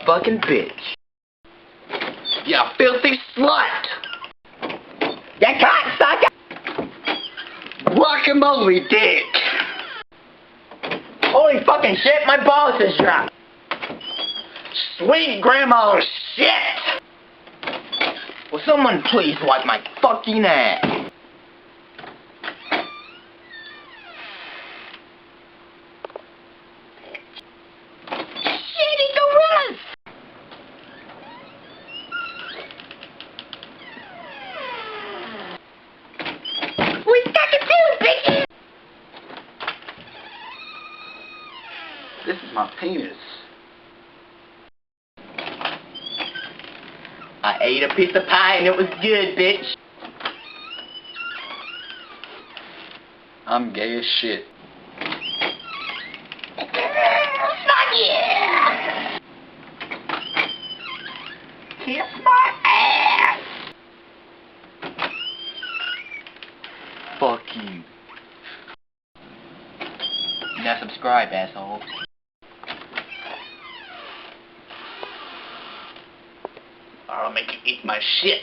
fucking bitch. You filthy slut! You cocksucker! Guacamole dick! Holy fucking shit, my balls is dropped! Sweet grandma shit! Will someone please wipe my fucking ass? Shitty gorillas! We fucking do, bitches! This is my penis. I ate a piece of pie and it was good, bitch. I'm gay as shit. Fuck yeah! Kiss my ass! Fuck you. Now subscribe, asshole. I'll make you eat my shit.